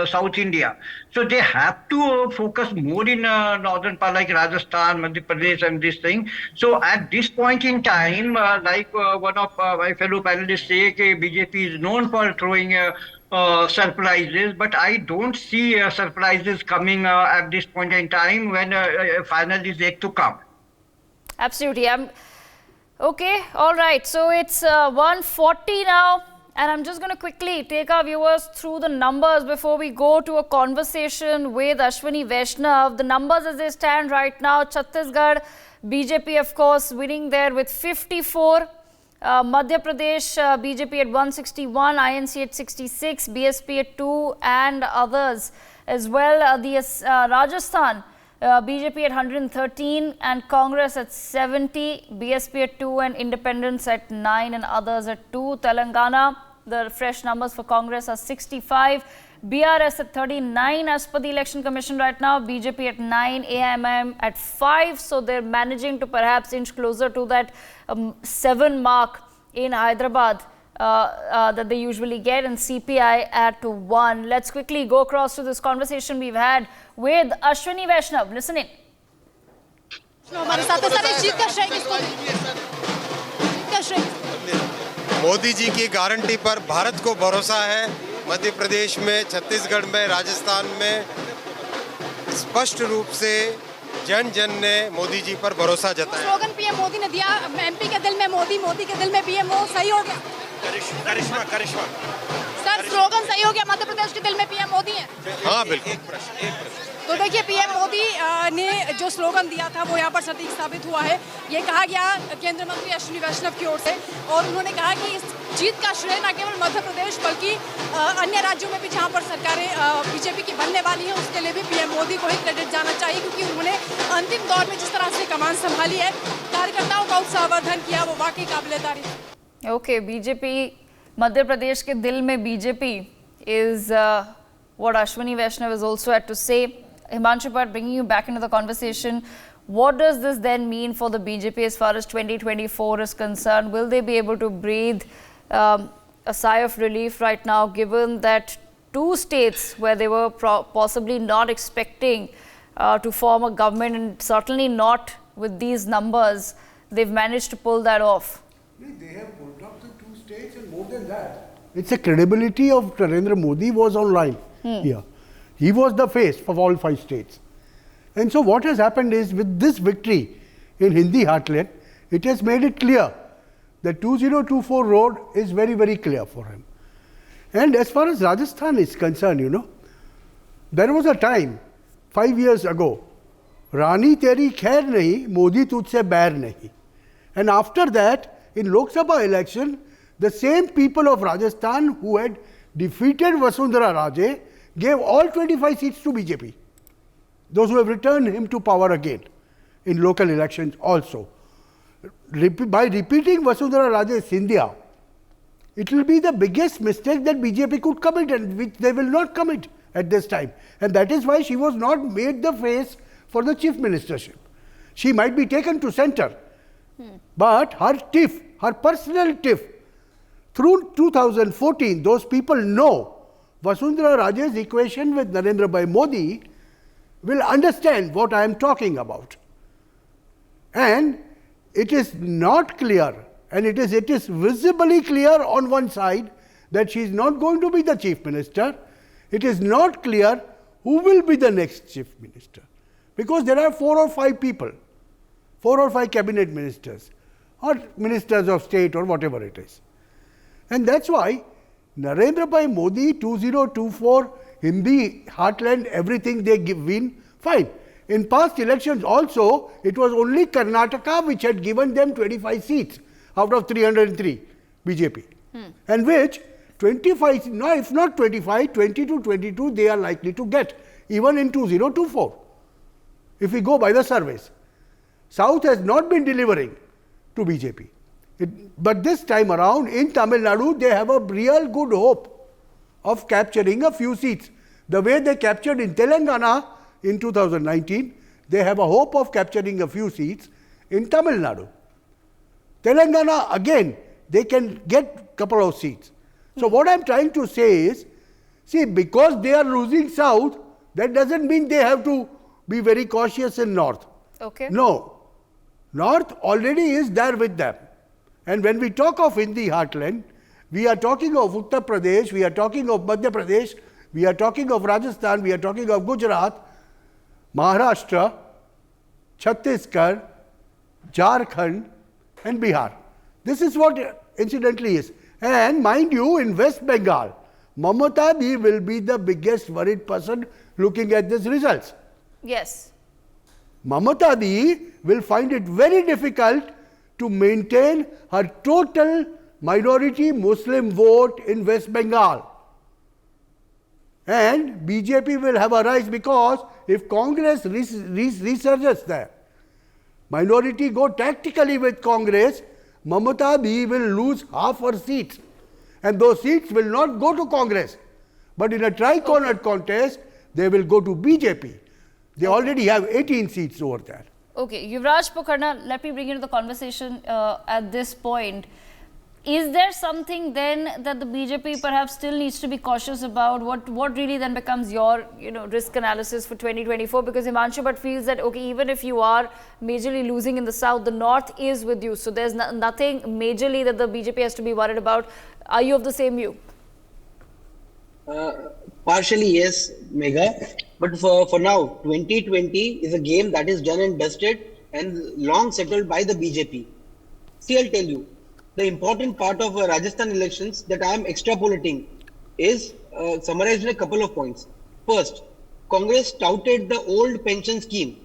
South India. So they have to focus more in northern part, like Rajasthan, Madhya Pradesh, and this thing. So at this point in time, like one of my fellow panelists say, BJP is known for throwing surprises, but I don't see surprises coming at this point in time when final is yet to come. Absolutely. Okay, all right. So it's 1:40 now. And I'm just going to quickly take our viewers through the numbers before we go to a conversation with Ashwini Vaishnav. The numbers as they stand right now: Chhattisgarh, BJP of course winning there with 54. Madhya Pradesh, BJP at 161, INC at 66, BSP at 2 and others as well. Rajasthan, BJP at 113 and Congress at 70, BSP at 2 and Independents at 9 and others at 2. Telangana, the fresh numbers for Congress are 65, BRS at 39 as per the Election Commission right now, BJP at 9, AIMM at 5. So they're managing to perhaps inch closer to that 7 mark in Hyderabad that they usually get, and CPI at 1. Let's quickly go across to this conversation we've had with Ashwini Vaishnav. Listen in. Modi ji की guarantee पर भारत को भरोसा है। मध्य प्रदेश में, छत्तीसगढ़ में, राजस्थान में स्पष्ट रूप से जन जन ने मोदी जी पर भरोसा जताया। स्लोगन पीएम मोदी ने दिया, एमपी के दिल में मोदी, मोदी के दिल में पीएम, वो सही हो गया? करिश्मा करिश्मा सर, स्लोगन सही हो गया? मध्य प्रदेश के दिल में पीएम मोदी है? हाँ बिल्कुल। तो देखिए, पीएम मोदी ने जो स्लोगन दिया था वो यहाँ पर सटीक साबित हुआ है। ये कहा गया केंद्रीय मंत्री अश्विनी वैष्णव की ओर से, और उन्होंने कहा कि इस जीत का श्रेय न केवल मध्य प्रदेश बल्कि अन्य राज्यों में भी जहाँ पर सरकारें बीजेपी की बनने वाली हैं उसके लिए भी पीएम मोदी को ही क्रेडिट जाना चाहिए, क्योंकि उन्होंने अंतिम दौर में जिस तरह से कमान संभाली है, कार्यकर्ताओं का उत्साहवर्धन किया, वो वाकई काबिले तारीफ। ओके, बीजेपी मध्य प्रदेश के दिल में BJP is what Ashwini Vaishnav has also had to say. Himanshu Bhatt, bringing you back into the conversation, what does this then mean for the BJP as far as 2024 is concerned? Will they be able to breathe a sigh of relief right now, given that 2 states where they were possibly not expecting to form a government, and certainly not with these numbers, they've managed to pull that off? They have pulled off the 2 states and more than that. It's a credibility of Narendra Modi was online here. He was the face of all 5 states. And so what has happened is, with this victory in Hindi heartland, it has made it clear that 2024 road is very, very clear for him. And as far as Rajasthan is concerned, you know, there was a time 5 years ago, Rani teri khair nahi, Modi tujhse bair nahi. And after that, in Lok Sabha election, the same people of Rajasthan who had defeated Vasundhara Raje gave all 25 seats to BJP. Those who have returned him to power again in local elections also. By repeating Vasundhara Raje's Scindia, it will be the biggest mistake that BJP could commit, and which they will not commit at this time. And that is why she was not made the face for the chief ministership. She might be taken to center, but her tiff, her personal tiff, through 2014, those people know Vasundhara Raje's equation with Narendra Bhai Modi, will understand what I am talking about. And it is not clear, and it is visibly clear on one side that she is not going to be the chief minister. It is not clear who will be the next chief minister, because there are 4 or 5 people, 4 or 5 cabinet ministers or ministers of state or whatever it is. And that's why Narendra Bhai Modi 2024 Hindi heartland, everything they win, fine. In past elections also, it was only Karnataka which had given them 25 seats out of 303 BJP. And which 25, no, if not 25, 20 to 22 they are likely to get, even in 2024, if we go by the surveys. South has not been delivering to BJP. But this time around in Tamil Nadu, they have a real good hope of capturing a few seats. The way they captured in Telangana in 2019, they have a hope of capturing a few seats in Tamil Nadu. Telangana, again, they can get a couple of seats. So what I am trying to say is, see, because they are losing South, that doesn't mean they have to be very cautious in North. Okay. No. North already is there with them. And when we talk of Hindi heartland, we are talking of Uttar Pradesh, we are talking of Madhya Pradesh, we are talking of Rajasthan, we are talking of Gujarat, Maharashtra, Chhattisgarh, Jharkhand and Bihar. This is what incidentally is. And mind you, in West Bengal, Mamata Ji will be the biggest worried person looking at these results. Yes. Mamata Ji will find it very difficult to maintain her total minority Muslim vote in West Bengal. And BJP will have a rise because if Congress resurges there, minority go tactically with Congress, Mamata Ji will lose half her seats. And those seats will not go to Congress. But in a tri-cornered contest, they will go to BJP. They already have 18 seats over there. Okay, Yuvraj Pokharna, let me bring you into the conversation at this point. Is there something then that the BJP perhaps still needs to be cautious about? What really then becomes your risk analysis for 2024? Because Himanshu Bhatt feels that, okay, even if you are majorly losing in the south, the north is with you. So there's nothing majorly that the BJP has to be worried about. Are you of the same view? Partially, yes, Megha. But for now, 2020 is a game that is done and dusted and long settled by the BJP. See, I'll tell you. The important part of Rajasthan elections that I am extrapolating is summarized in a couple of points. First, Congress touted the old pension scheme,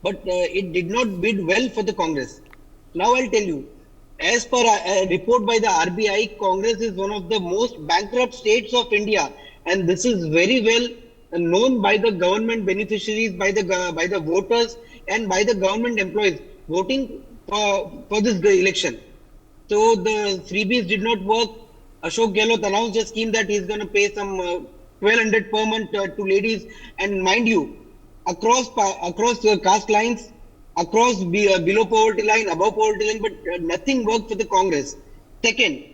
but it did not bid well for the Congress. Now I'll tell you, as per a report by the RBI, Congress is one of the most bankrupt states of India, and this is very well known by the government beneficiaries, by the voters, and by the government employees voting for this election. So the freebies did not work. Ashok Gehlot announced a scheme that he's going to pay some 1,200 per month to ladies. And mind you, across caste lines, across below poverty line, above poverty line, but nothing worked for the Congress. Second,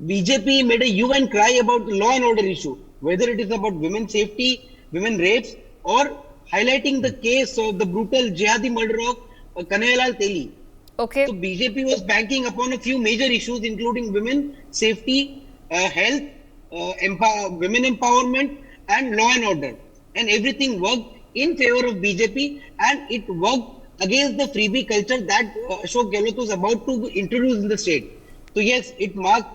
BJP made a hue and cry about the law and order issue, whether it is about women's safety, women rapes, or highlighting the case of the brutal jihadi murder of Kanhaiyalal Teli. Okay. So BJP was banking upon a few major issues, including women safety, health, women empowerment, and law and order. And everything worked in favor of BJP, and it worked against the freebie culture that Ashok Gehlot was about to introduce in the state. So yes, it marked.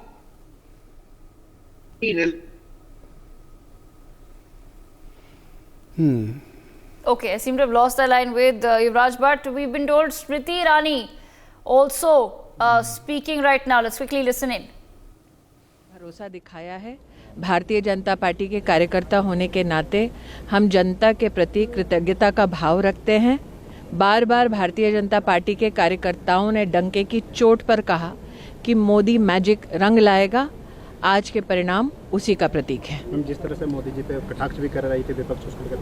Okay, I seem to have lost the line with Yuvraj Bhatt. We've been told Smriti Irani also speaking right now. Let's quickly listen in. भरोसा दिखाया है। Bharatiya Janata party के कार्यकर्ता होने के नाते हम जनता के प्रति कृतज्ञता का भाव रखते हैं। बार बार भारतीय जनता पार्टी के कार्यकर्ताओं ने डंके की चोट पर कहा कि मोदी मैजिक रंग लाएगा। आज के परिणाम उसी का प्रतीक है। हम जिस तरह से मोदी जी पे कटाक्ष भी कर रही थी विपक्ष, उसको लेकर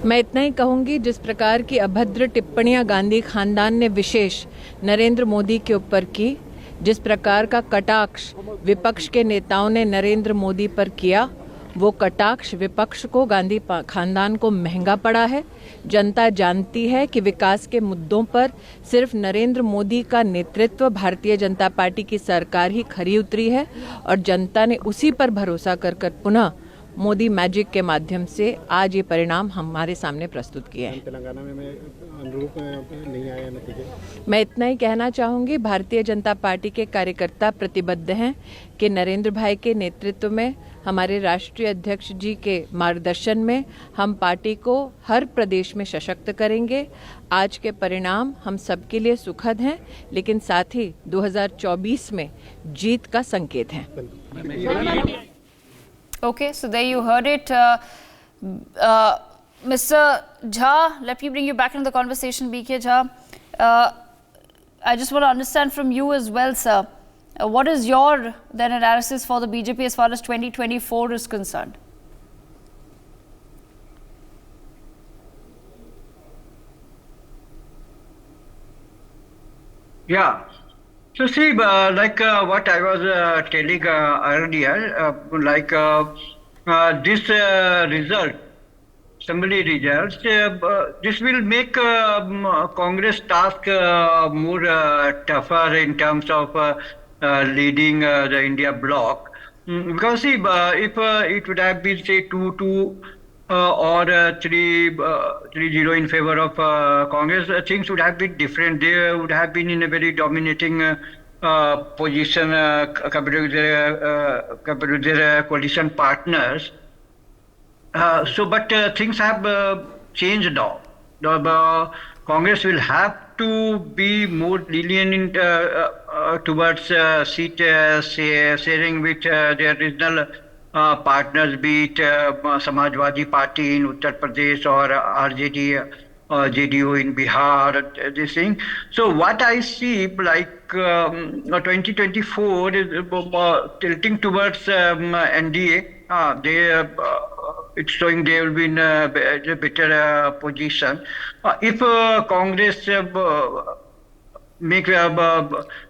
मैं इतना ही कहूंगी, जिस प्रकार की अभद्र टिप्पणियां गांधी खानदान ने विशेष नरेंद्र मोदी के ऊपर की, जिस प्रकार का कटाक्ष विपक्ष के नेताओं ने नरेंद्र मोदी पर किया, वो कटाक्ष विपक्ष को, गांधी खानदान को महंगा पड़ा है। जनता जानती है कि विकास के मुद्दों पर सिर्फ नरेंद्र मोदी का नेतृत्व, भारतीय जनता पार्टी की सरकार ही खरी उतरी है और जनता ने उसी पर भरोसा कर पुनः मोदी मैजिक के माध्यम से आज ये परिणाम हमारे सामने प्रस्तुत किए हैं। तेलंगाना में अनुरूप नहीं आया नतीजे। मैं इतना ही कहना चाहूँगी, भारतीय जनता पार्टी के कार्यकर्ता प्रतिबद्ध हैं कि नरेंद्र भाई के नेतृत्व में, हमारे राष्ट्रीय अध्यक्ष जी के मार्गदर्शन में हम पार्टी को हर प्रदेश में सशक्त करेंगे। आज के परिणाम हम सबके लिए सुखद हैं, लेकिन साथ ही 2024 में जीत का संकेत हैं। Okay, so there you heard it. Mr. Jha, let me bring you back into the conversation, BK Jha. I just want to understand from you as well, sir. What is your then analysis for the BJP as far as 2024 is concerned? Yeah. So see, like what I was telling earlier, this result, assembly results, this will make Congress task more tougher in terms of leading the India bloc. Because see, if it would have been say 2-2 or 3-0 in favor of Congress, things would have been different. They would have been in a very dominating position compared to their coalition partners. But things have changed now. The Congress will have to be more lenient towards seat sharing with their regional partners, be it Samajwadi Party in Uttar Pradesh or RJD, JDU in Bihar, this thing. So what I see, like 2024 is tilting towards NDA. It's showing they will be in a better position. If Congress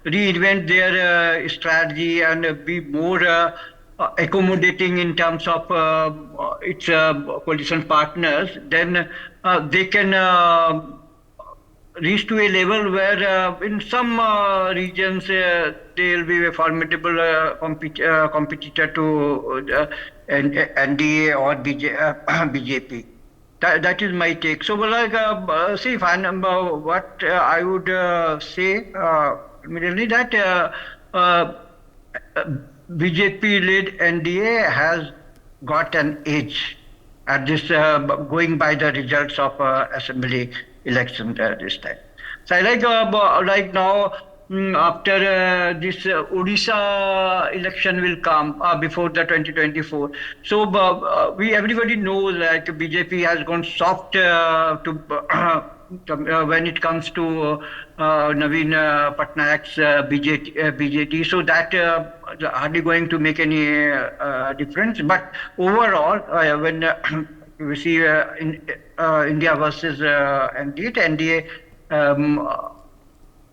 reinvent their strategy and be more accommodating in terms of its coalition partners, then they can reach to a level where in some regions they will be a formidable competitor to NDA or BJP. That is my take. So, like, see, what I would say immediately that BJP-led NDA has got an edge at this, going by the results of assembly election this time. So I like now, after this Odisha election will come before the 2024. So everybody knows that BJP has gone soft when it comes to Naveen Patnaik's BJP. So that hardly going to make any difference. But overall, when we see India versus NDA,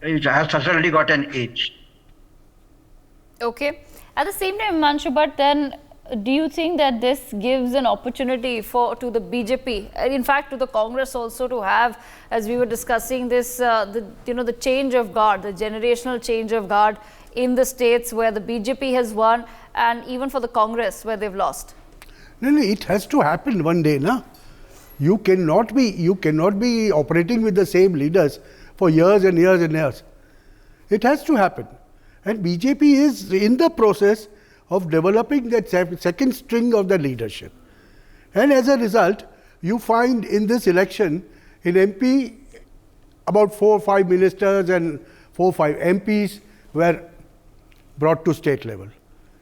it has certainly got an edge. Okay. At the same time, Manshu, but then do you think that this gives an opportunity to the BJP, in fact to the Congress also, to have, as we were discussing this, the change of guard, the generational change of guard in the states where the BJP has won, and even for the Congress where they've lost? No, it has to happen one day, na? You cannot be operating with the same leaders for years and years and years. It has to happen. And BJP is in the process of developing that second string of the leadership. And as a result, you find in this election, in MP, about 4 or 5 ministers and 4 or 5 MPs were brought to state level.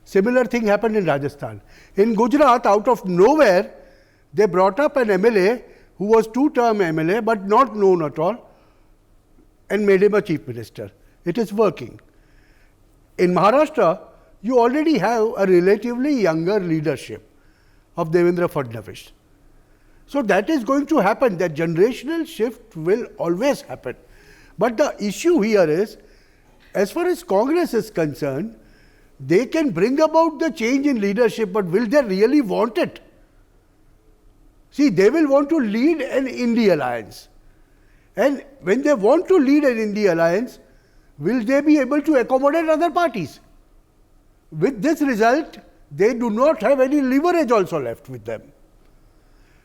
Similar thing happened in Rajasthan. In Gujarat, out of nowhere, they brought up an MLA who was 2-term MLA but not known at all, and made him a chief minister. It is working. In Maharashtra, you already have a relatively younger leadership of Devendra Fadnavis. So that is going to happen. That generational shift will always happen. But the issue here is, as far as Congress is concerned, they can bring about the change in leadership, but will they really want it? See, they will want to lead an India alliance. And when they want to lead an India alliance, will they be able to accommodate other parties? With this result, they do not have any leverage also left with them.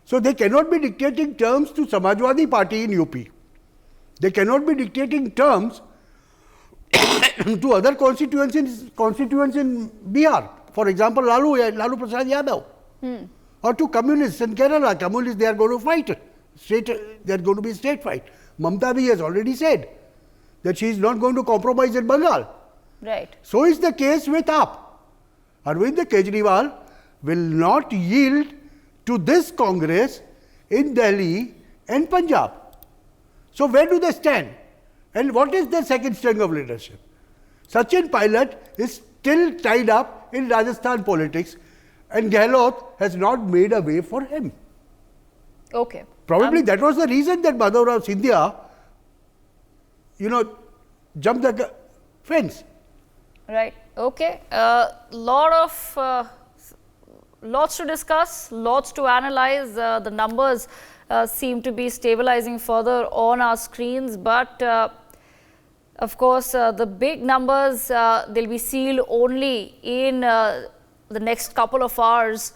So they cannot be dictating terms to Samajwadi Party in UP. They cannot be dictating terms to other constituents in Bihar. For example, Lalu Prasad Yadav. Or to communists in Kerala. Communists, they are going to fight. They are going to be a state fight. Mamta Bhi has already said that she is not going to compromise in Bengal. Right. So is the case with AAP. Arvind Kejriwal will not yield to this Congress in Delhi and Punjab. So where do they stand? And what is their second string of leadership? Sachin Pilot is still tied up in Rajasthan politics, and Gehlot has not made a way for him. Okay. Probably that was the reason that Madhavrao Sindhya, jumped the fence. Right. Okay. Lots to discuss, lots to analyze. The numbers seem to be stabilizing further on our screens, but of course, the big numbers, they'll be sealed only in the next couple of hours.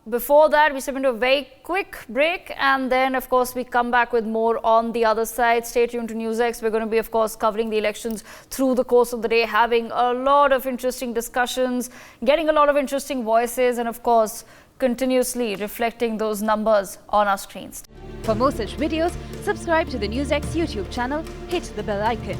before that, we step into a very quick break, and then, of course, we come back with more on the other side. Stay tuned to NewsX. We're going to be, of course, covering the elections through the course of the day, having a lot of interesting discussions, getting a lot of interesting voices, and, of course, continuously reflecting those numbers on our screens. For more such videos, subscribe to the NewsX YouTube channel, hit the bell icon.